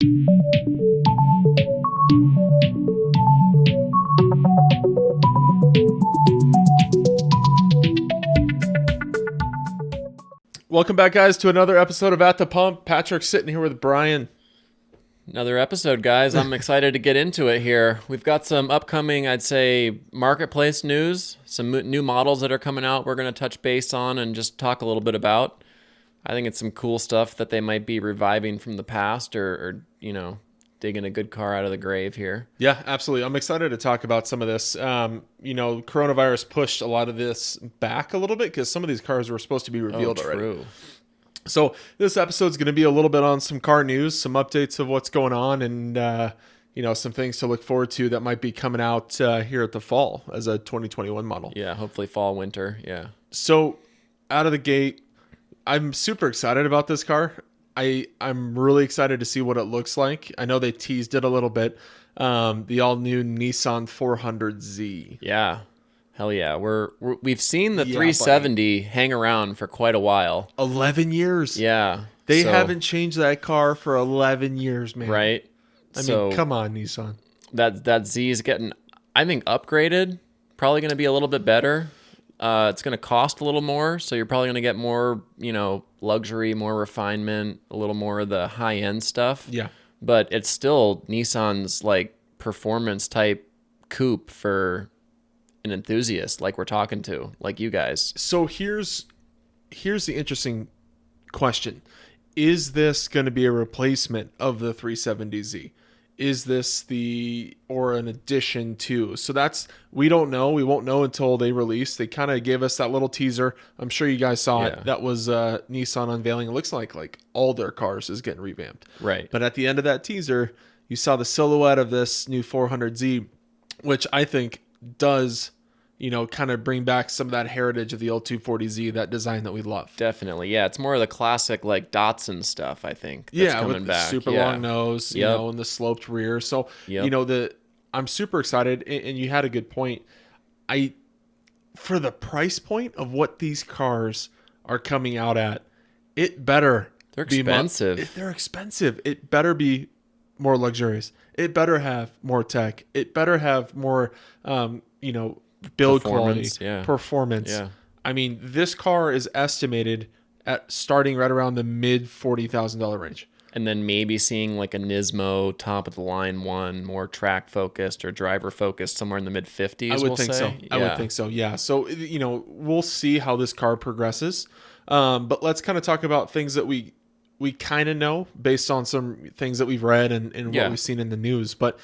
Welcome back, guys, to another episode of At the Pump. Patrick's sitting here with Brian. Another episode, guys. I'm excited to get into it here. We've got some upcoming, I'd say, marketplace news, some new models that are coming out we're going to touch base on and just talk a little bit about. I think it's some cool stuff that they might be reviving from the past or digging a good car out of the grave here. Yeah, absolutely. I'm excited to talk about some of this. Coronavirus pushed a lot of this back a little bit because some of these cars were supposed to be revealed already. So this episode's going to be a little bit on some car news, some updates of what's going on, and some things to look forward to that might be coming out here at the fall as a 2021 model. Yeah, hopefully fall, winter. Yeah. So out of the gate, I'm super excited about this car. I'm really excited to see what it looks like. I know they teased it a little bit. The all-new Nissan 400Z. Yeah. Hell yeah. We've seen the 370 hang around for quite a while. 11 years. Yeah. They haven't changed that car for 11 years, man. Right? I mean, come on, Nissan. That Z is getting, I think, upgraded. Probably going to be a little bit better. It's going to cost a little more, so you're probably going to get more, luxury, more refinement, a little more of the high-end stuff. Yeah. But it's still Nissan's, performance type coupe for an enthusiast like we're talking to, like you guys. So here's the interesting question. Is this going to be a replacement of the 370Z? Is this an addition to? So we don't know. We won't know until they release. They kind of gave us that little teaser. I'm sure you guys saw it. That was Nissan unveiling. It looks like all their cars is getting revamped. Right. But at the end of that teaser, you saw the silhouette of this new 400Z, which I think does, kind of bring back some of that heritage of the old 240Z, that design that we love. Definitely. Yeah. It's more of the classic, Datsun stuff, I think. That's coming with back. The super long nose, and the sloped rear. So, I'm super excited. And you had a good point. For the price point of what these cars are coming out at, it better They're expensive. They're expensive. It better be more luxurious. It better have more tech. It better have more, build quality, performance. Yeah. I mean, this car is estimated at starting right around the mid $40,000 range. And then maybe seeing a Nismo top of the line one, more track focused or driver focused, somewhere in the mid 50s. I would think so. Yeah. I would think so. Yeah. So, we'll see how this car progresses. But let's kind of talk about things that we kind of know based on some things that we've read and what we've seen in the news. But,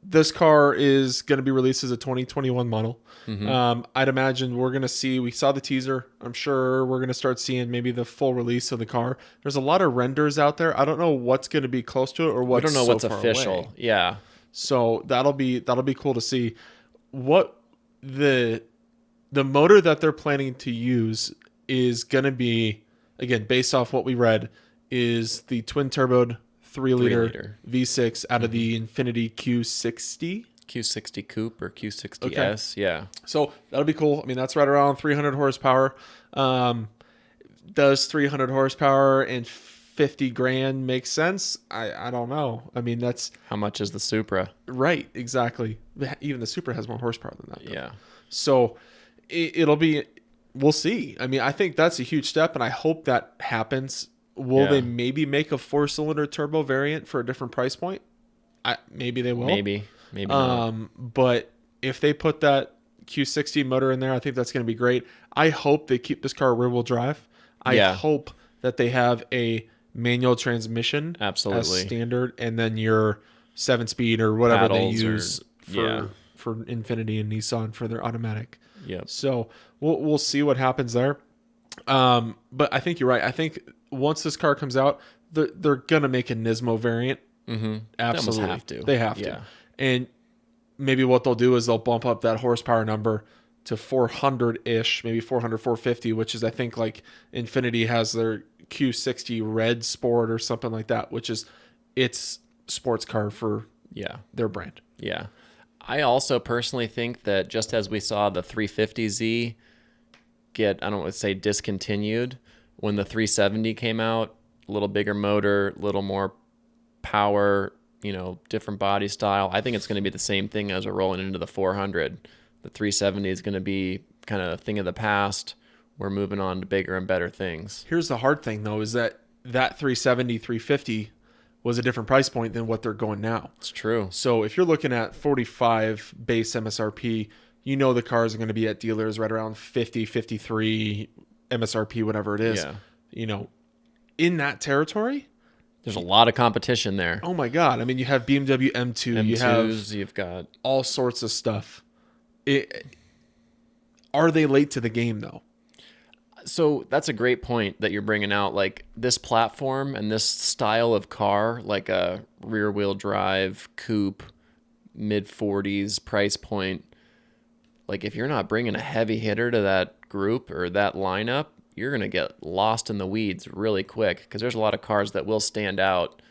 this car is going to be released as a 2021 model. Mm-hmm. I'd imagine we saw the teaser. I'm sure we're going to start seeing maybe the full release of the car. There's a lot of renders out there. I don't know what's going to be close to it or what's We don't know what's official. Away. Yeah. So that'll be cool to see. What the motor that they're planning to use is going to be, again, based off what we read, is the twin-turboed 3-liter V6 out of the Infiniti Q60. Q60 Coupe or Q60S, okay. Yeah. So that'll be cool. I mean, that's right around 300 horsepower. Does 300 horsepower and 50 grand make sense? I don't know. I mean, that's... How much is the Supra? Right, exactly. Even the Supra has more horsepower than that. Though. Yeah. So it'll be... We'll see. I mean, I think that's a huge step, and I hope that happens. Will they maybe make a 4-cylinder turbo variant for a different price point? Maybe they will. Maybe not. But if they put that Q60 motor in there, I think that's going to be great. I hope they keep this car rear-wheel drive. I hope that they have a manual transmission as standard, and then your 7-speed or whatever they use for Infiniti and Nissan for their automatic. Yep. So we'll see what happens there. But I think you're right. I think once this car comes out, they're gonna make a Nismo variant. Mm-hmm. Absolutely, they have to. They have to. And maybe what they'll do is they'll bump up that horsepower number to 400-ish, maybe 400, 450, which is, I think, like Infiniti has their Q60 Red Sport or something like that, which is its sports car for their brand. Yeah. I also personally think that just as we saw the 350Z get, I don't want to say discontinued, when the 370 came out, a little bigger motor, a little more power, different body style. I think it's going to be the same thing as we're rolling into the 400. The 370 is going to be kind of a thing of the past. We're moving on to bigger and better things. Here's the hard thing, though, is that 370, 350 was a different price point than what they're going now. It's true. So if you're looking at 45 base MSRP, the cars are going to be at dealers right around 50, 53 MSRP, whatever it is. Yeah. In that territory, there's a lot of competition there. Oh my God. I mean, you have BMW M2, you've got all sorts of stuff. Are they late to the game, though? So that's a great point that you're bringing out. Like this platform and this style of car, like a rear wheel drive coupe, mid 40s price point. Like if you're not bringing a heavy hitter to that group or that lineup, you're going to get lost in the weeds really quick, because there's a lot of cars that will stand out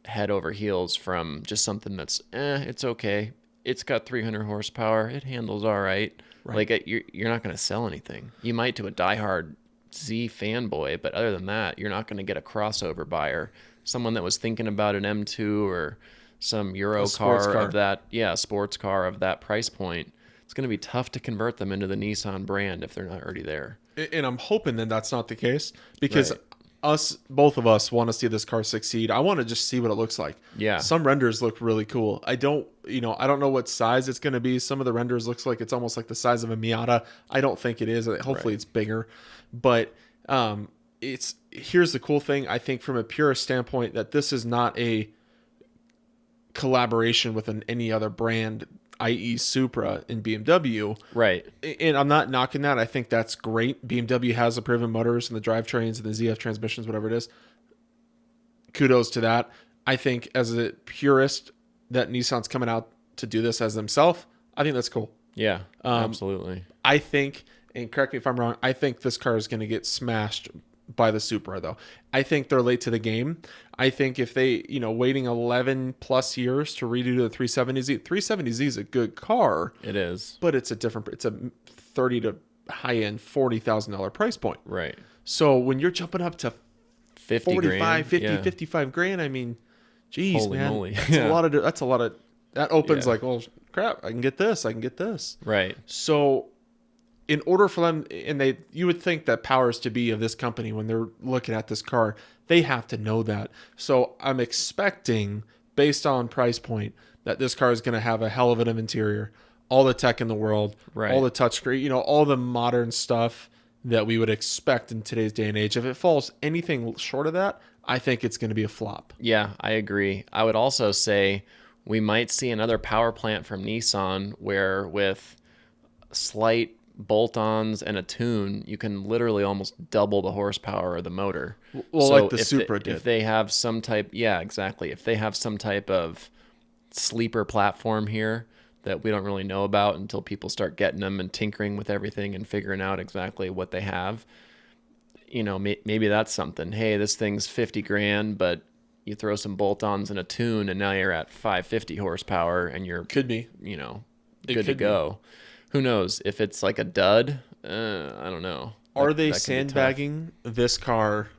head over heels from just something that's, it's okay. It's got 300 horsepower. It handles all right. Right. Like you're not going to sell anything. You might to a diehard Z fanboy, but other than that, you're not going to get a crossover buyer, someone that was thinking about an M2 or some Euro car of that, sports car of that price point. It's going to be tough to convert them into the Nissan brand if they're not already there. And I'm hoping that that's not the case, because both of us want to see this car succeed. I want to just see what it looks like. Yeah. Some renders look really cool. I don't know what size it's going to be. Some of the renders looks like it's almost like the size of a Miata. I don't think it is. Hopefully it's bigger. But here's the cool thing. I think from a purist standpoint, that this is not a collaboration with any other brand, i.e. Supra and BMW. Right. And I'm not knocking that. I think that's great. BMW has the proven motors and the drivetrains and the ZF transmissions, whatever it is. Kudos to that. I think as a purist that Nissan's coming out to do this as themselves, I think that's cool. Yeah, absolutely. I think, and correct me if I'm wrong, I think this car is going to get smashed by the Supra, though. I think they're late to the game. I think if they, waiting 11 plus years to redo the 370Z, 370Z is a good car. It is. But it's a 30 to high end $40,000 price point. Right. So when you're jumping up to 50 45, grand, 50, 55 grand, I mean, geez, holy man. moly. That's a lot of, that opens like, well, crap, I can get this. Right. So in order for them, and you would think that powers to be of this company, when they're looking at this car, they have to know that. So I'm expecting, based on price point, that this car is going to have a hell of an interior, all the tech in the world, all the touchscreen, all the modern stuff that we would expect in today's day and age. If it falls anything short of that, I think it's going to be a flop. Yeah, I agree. I would also say we might see another power plant from Nissan where with slight bolt-ons and a tune, you can literally almost double the horsepower of the motor. Well, so like the Supra did. If they have some type, exactly. If they have some type of sleeper platform here that we don't really know about until people start getting them and tinkering with everything and figuring out exactly what they have, maybe that's something. Hey, this thing's 50 grand, but you throw some bolt-ons and a tune and now you're at 550 horsepower and you're good to go. Who knows if it's like a dud? I don't know. Are they sandbagging this car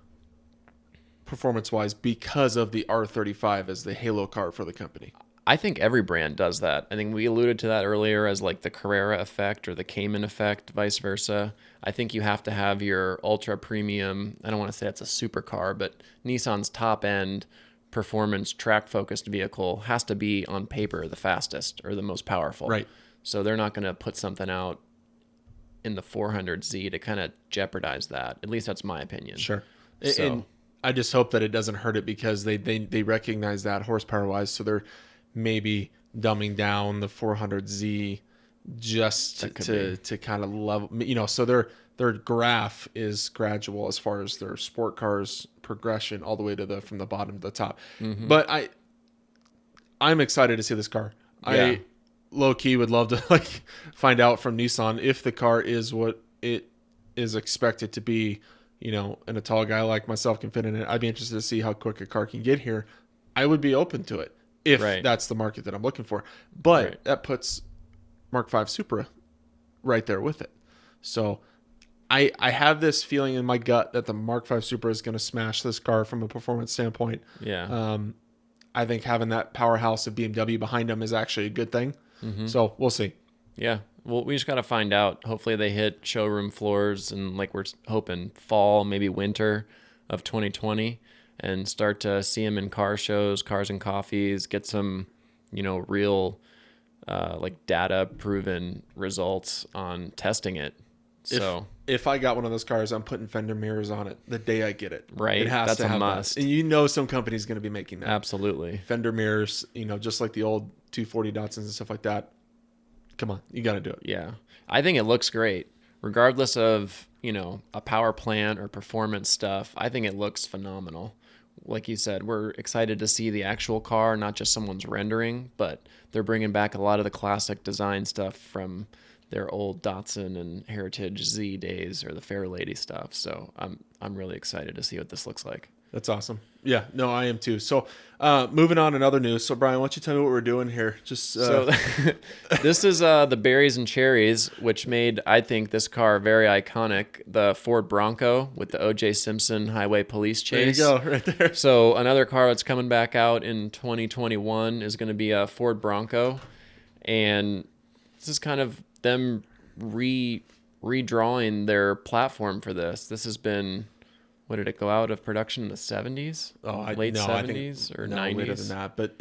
performance-wise because of the R35 as the halo car for the company? I think every brand does that. I think we alluded to that earlier as like the Carrera effect or the Cayman effect, vice versa. I think you have to have your ultra premium, I don't want to say it's a supercar, but Nissan's top end performance track focused vehicle has to be on paper the fastest or the most powerful. Right. So they're not going to put something out in the 400Z to kind of jeopardize that. At least that's my opinion. Sure. So, and I just hope that it doesn't hurt it, because they recognize that horsepower wise. So they're maybe dumbing down the 400Z just to kind of level, so their graph is gradual as far as their sport cars progression all the way to from the bottom to the top. Mm-hmm. But I'm excited to see this car. Yeah. I low key would love to find out from Nissan if the car is what it is expected to be, and a tall guy like myself can fit in it. I'd be interested to see how quick a car can get here. I would be open to it if that's the market that I'm looking for. But that puts Mark V Supra right there with it. So I have this feeling in my gut that the Mark V Supra is going to smash this car from a performance standpoint. Yeah. I think having that powerhouse of BMW behind them is actually a good thing. So we'll see. Yeah. Well, we just got to find out. Hopefully they hit showroom floors and like we're hoping fall, maybe winter of 2020 and start to see them in car shows, cars and coffees, get some, real like data proven results on testing it. So if I got one of those cars, I'm putting fender mirrors on it the day I get it. Right. It has That's to a have must. that. And some company's going to be making that. Absolutely. Fender mirrors, just like the old 240 Datsuns and stuff like that. Come on, you got to do it. Yeah. I think it looks great. Regardless of, a power plant or performance stuff, I think it looks phenomenal. Like you said, we're excited to see the actual car, not just someone's rendering, but they're bringing back a lot of the classic design stuff from their old Datsun and Heritage Z days or the Fairlady stuff. So I'm really excited to see what this looks like. That's awesome. Yeah, no, I am too. So moving on in other news. So Brian, why don't you tell me what we're doing here? So this is the berries and cherries, which made, I think, this car very iconic. The Ford Bronco with the O.J. Simpson highway police chase. There you go, right there. So another car that's coming back out in 2021 is going to be a Ford Bronco. And this is kind of them redrawing their platform for this. This has been... What did it go out of production in the 70s? Late 70s or 90s? Later than that. But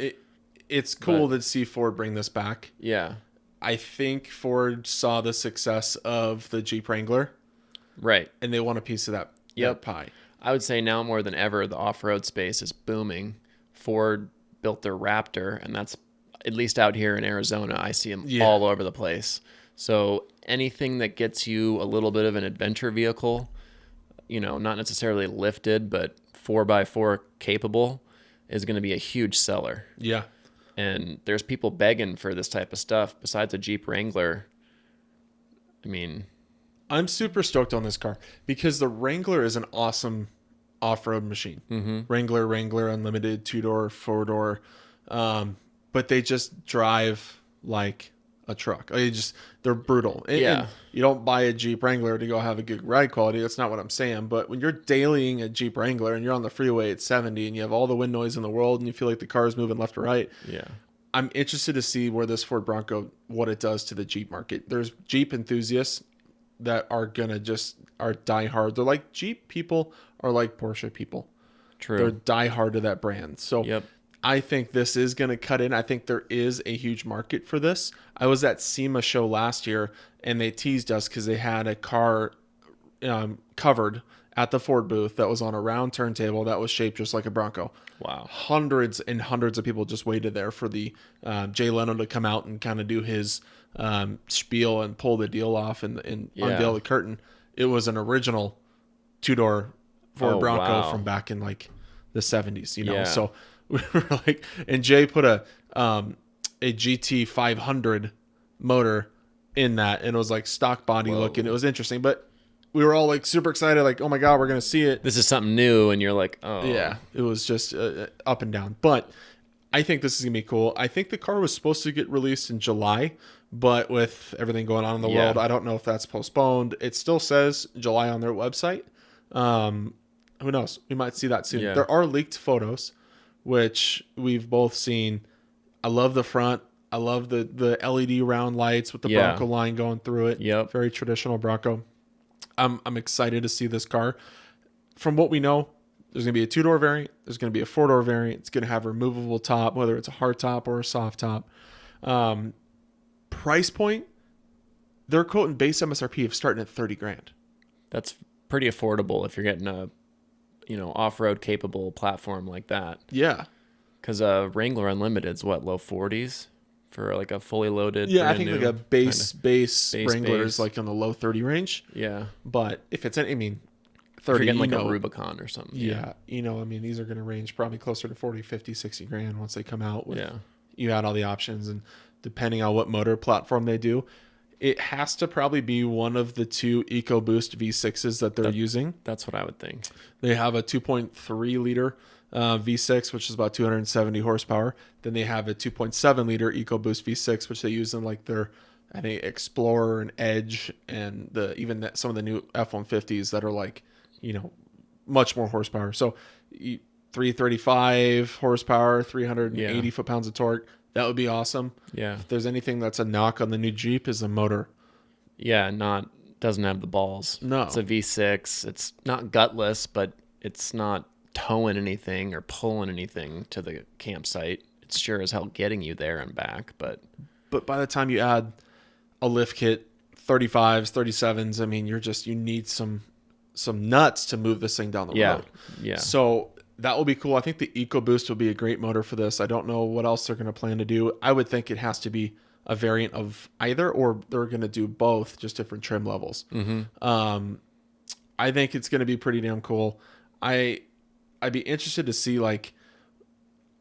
it's cool to see Ford bring this back. Yeah. I think Ford saw the success of the Jeep Wrangler. Right. And they want a piece of that pie. I would say now more than ever, the off-road space is booming. Ford built their Raptor, and that's, at least out here in Arizona, I see them all over the place. So anything that gets you a little bit of an adventure vehicle, not necessarily lifted, but 4x4 capable, is going to be a huge seller. Yeah. And there's people begging for this type of stuff besides a Jeep Wrangler. I mean, I'm super stoked on this car because the Wrangler is an awesome off-road machine. Wrangler Unlimited, 2-door, 4-door. But they just drive like a truck. They're brutal. And you don't buy a Jeep Wrangler to go have a good ride quality. That's not what I'm saying. But when you're dailying a Jeep Wrangler and you're on the freeway at 70 and you have all the wind noise in the world and you feel like the car is moving left or right. Yeah. I'm interested to see where this Ford Bronco, what it does to the Jeep market. There's Jeep enthusiasts that are diehard. They're like Jeep people are like Porsche people. True. They're diehard to that brand. So I think this is going to cut in. I think there is a huge market for this. I was at SEMA show last year, and they teased us because they had a car covered at the Ford booth that was on a round turntable that was shaped just like a Bronco. Wow. Hundreds and hundreds of people just waited there for the Jay Leno to come out and kind of do his spiel and pull the deal off and unveil the curtain. It was an original 2-door Ford Bronco from back in like the 70s, So we were like, and Jay put a GT 500 motor in that, and it was like stock body looking. It was interesting, but we were all like super excited, like, oh my god, we're gonna see it. This is something new, and you're like, oh yeah. It was just up and down, but I think this is gonna be cool. I think the car was supposed to get released in July, but with everything going on in the world, I don't know if that's postponed. It still says July on their website. Who knows? We might see that soon. Yeah. There are leaked photos, which we've both seen. I love the front. I love the LED round lights with the Bronco line going through it. Yep. Very traditional Bronco. I'm excited to see this car. From what we know, there's going to be a 2-door variant. There's going to be a 4-door variant. It's going to have a removable top, whether it's a hard top or a soft top. Price point, they're quoting base MSRP of starting at $30,000. That's pretty affordable if you're getting a off-road capable platform like that. Yeah. Because Wrangler Unlimited's low 40s for like a fully loaded. Yeah, I think like a base Wrangler is like on the low 30 range. Yeah. But if it's 30, if you're getting like a Rubicon or something. Yeah. These are going to range probably closer to 40, 50, 60 grand once they come out. You add all the options, and depending on what motor platform they do, it has to probably be one of the 2 EcoBoost V6s that they're using. That's what I would think. They have a 2.3 liter V6, which is about 270 horsepower. Then they have a 2.7 liter EcoBoost V6, which they use in like their, I think, Explorer and Edge, and some of the new F-150s that are like, much more horsepower. So 335 horsepower, 380 Yeah. foot-pounds of torque. That would be awesome. Yeah. If there's anything that's a knock on the new Jeep is the motor. Yeah, doesn't have the balls. No. It's a V6. It's not gutless, but it's not towing anything or pulling anything to the campsite. It's sure as hell getting you there and back, but by the time you add a lift kit, 35s, 37s, I mean, you need some nuts to move this thing down the road. Yeah. So that will be cool. I think the EcoBoost will be a great motor for this. I don't know what else they're going to plan to do. I would think it has to be a variant of either, or they're going to do both, just different trim levels. Mm-hmm. I think it's going to be pretty damn cool. I'd be interested to see, like,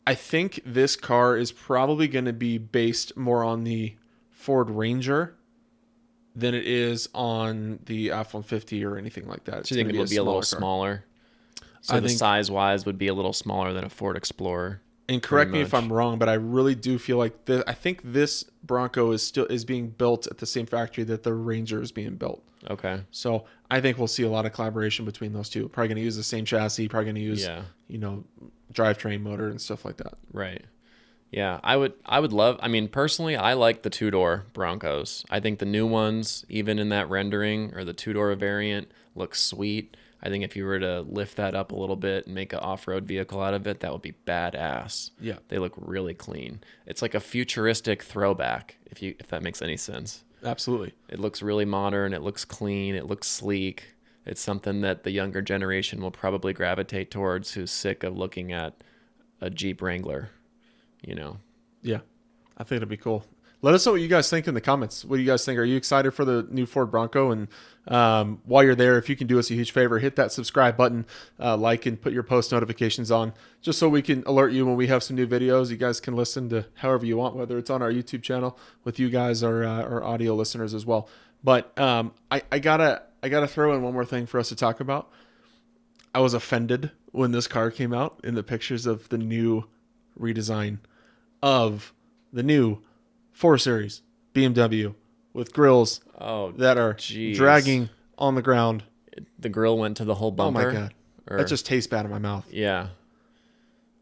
I think this car is probably going to be based more on the Ford Ranger than it is on the F-150 or anything like that. So you think it would be a little smaller? So the size-wise would be a little smaller than a Ford Explorer. And correct me if I'm wrong, but I really do feel like I think this Bronco is being built at the same factory that the Ranger is being built. Okay. So I think we'll see a lot of collaboration between those two. Probably going to use the same chassis. Probably going to use drivetrain motor and stuff like that. Right. Yeah, I would love. I mean, personally, I like the two-door Broncos. I think the new ones, even in that rendering or the two-door variant, look sweet. I think if you were to lift that up a little bit and make an off-road vehicle out of it, that would be badass. Yeah, they look really clean. It's like a futuristic throwback, if that makes any sense. Absolutely. It looks really modern. It looks clean. It looks sleek. It's something that the younger generation will probably gravitate towards, who's sick of looking at a Jeep Wrangler. Yeah, I think it'll be cool. Let us know what you guys think in the comments. What do you guys think? Are you excited for the new Ford Bronco? And while you're there, if you can do us a huge favor, hit that subscribe button, like, and put your post notifications on, just so we can alert you when we have some new videos. You guys can listen to however you want, whether it's on our YouTube channel with you guys or audio listeners as well. But I gotta throw in one more thing for us to talk about. I was offended when this car came out in the pictures of the new redesign of the new 4 Series BMW with grills that are dragging on the ground. The grill went to the whole bumper. Oh my God. That just tastes bad in my mouth. Yeah.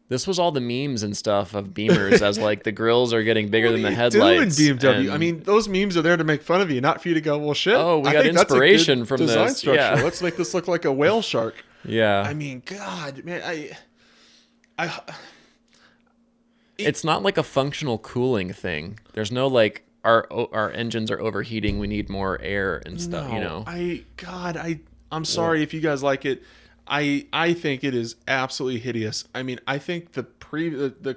This was all the memes and stuff of Beamers as like the grills are getting bigger than the headlights. Doing BMW? I mean, those memes are there to make fun of you, not for you to go, well, shit. Oh, we got inspiration from design this. Structure. Yeah. Let's make this look like a whale shark. Yeah. I mean, God, man, it's not like a functional cooling thing. There's no like our engines are overheating. We need more air and stuff. I'm sorry if you guys like it. I think it is absolutely hideous. I mean, I think the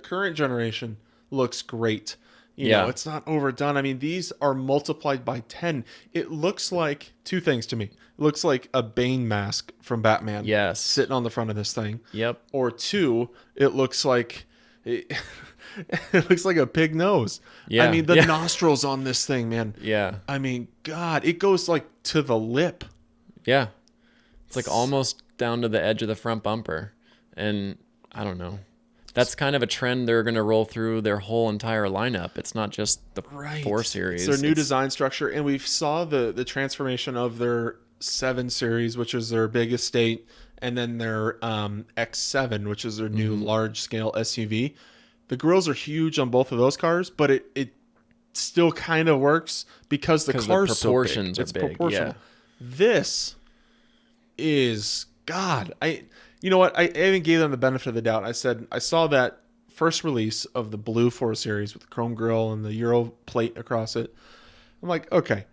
current generation looks great. You know, it's not overdone. I mean, these are multiplied by 10. It looks like two things to me. It looks like a Bane mask from Batman. Yes. Sitting on the front of this thing. Yep. Or two, it looks like it looks like a pig nose. Yeah. I mean, the nostrils on this thing, man. Yeah. I mean, God, it goes like to the lip. Yeah. It's like almost down to the edge of the front bumper. And I don't know. That's kind of a trend they're going to roll through their whole entire lineup. It's not just the 4 Series. It's their new design structure. And we saw the transformation of their 7 Series, which is their big estate, and then their X7, which is their new large-scale SUV. The grills are huge on both of those cars, but it still kind of works because the car's proportions so big. Are big. Proportional. Yeah. This is, God, you know what? I even gave them the benefit of the doubt. I said, I saw that first release of the blue 4 Series with the chrome grille and the Euro plate across it. I'm like, okay,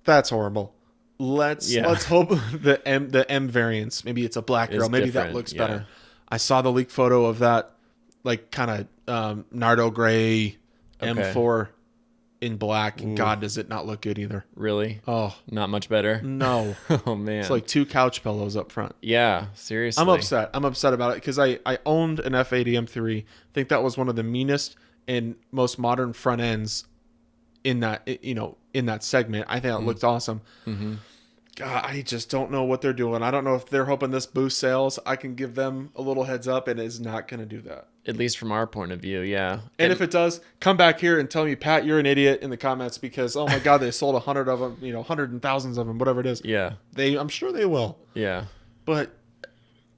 that's horrible. Let's hope the M variants, maybe it's a black grill. Maybe that looks better. I saw the leak photo of that, like kind of Nardo gray M4 in black. Ooh. God, does it not look good either. Really? Oh. Not much better? No. Oh, man. It's like 2 couch pillows up front. Yeah, seriously. I'm upset about it because I owned an F80 M3. I think that was one of the meanest and most modern front ends in that, in that segment. I think it looked awesome. Mm-hmm. God, I just don't know what they're doing. I don't know if they're hoping this boosts sales. I can give them a little heads up, and it's not going to do that. At least from our point of view, yeah. And if it does, come back here and tell me, Pat, you're an idiot in the comments because, oh my God, they sold 100 of them, 100 and thousands of them, whatever it is. Yeah. I'm sure they will. Yeah. But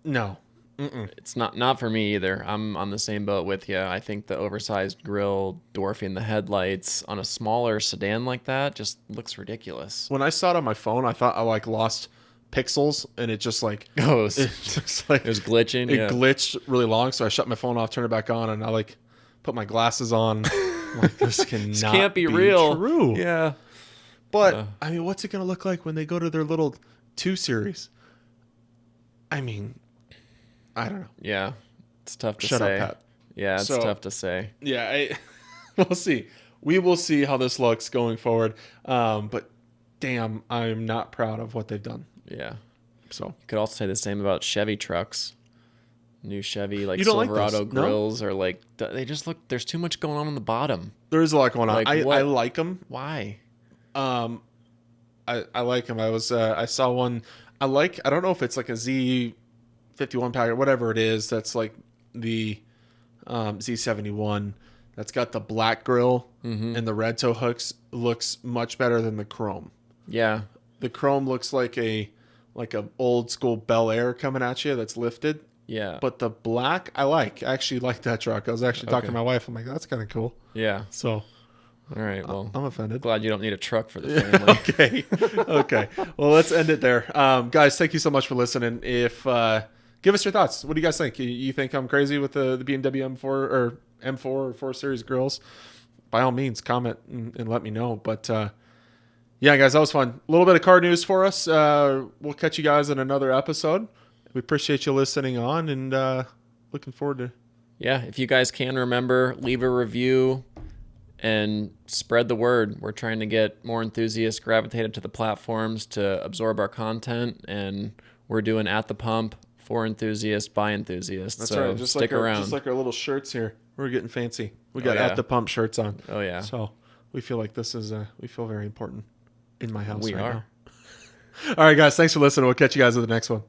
no, It's not for me either. I'm on the same boat with you. I think the oversized grille dwarfing the headlights on a smaller sedan like that just looks ridiculous. When I saw it on my phone, I thought I like lost pixels, and it just like it was glitching. It glitched really long, so I shut my phone off, turned it back on, and I like put my glasses on. Like, this can't be real. True. Yeah. But I mean, what's it gonna look like when they go to their little 2 Series? I mean, I don't know. Yeah, it's tough to say. Shut up, Pat. Yeah, it's tough to say. Yeah, we'll see. We will see how this looks going forward. But damn, I'm not proud of what they've done. Yeah. So you could also say the same about Chevy trucks. New Chevy like Silverado grills are like they just look. There's too much going on the bottom. There is a lot going on. I like them. Why? I like them. I saw one. I don't know if it's like a Z51 pack or whatever it is. That's like the Z71. That's got the black grill and the red toe hooks. Looks much better than the chrome. Yeah, the chrome looks like a old school Bel Air coming at you that's lifted. Yeah. But the black, I actually like that truck. I was actually talking to my wife. I'm like, that's kind of cool. Yeah. So, all right. Well, I'm offended. Glad you don't need a truck for the family. Okay. Well, let's end it there. Guys, thank you so much for listening. Give us your thoughts. What do you guys think? You think I'm crazy with the BMW M4 or M4 or 4 Series grills? By all means, comment and let me know. But, yeah, guys, that was fun. A little bit of car news for us. We'll catch you guys in another episode. We appreciate you listening on, and looking forward to. Yeah, if you guys can remember, leave a review and spread the word. We're trying to get more enthusiasts gravitated to the platforms to absorb our content, and we're doing At the Pump for enthusiasts by enthusiasts. That's so right. Just stick around. Just like our little shirts here. We're getting fancy. We got At the Pump shirts on. Oh yeah. So we feel like this is we feel very important in my house. We are. Now. All right, guys. Thanks for listening. We'll catch you guys at the next one.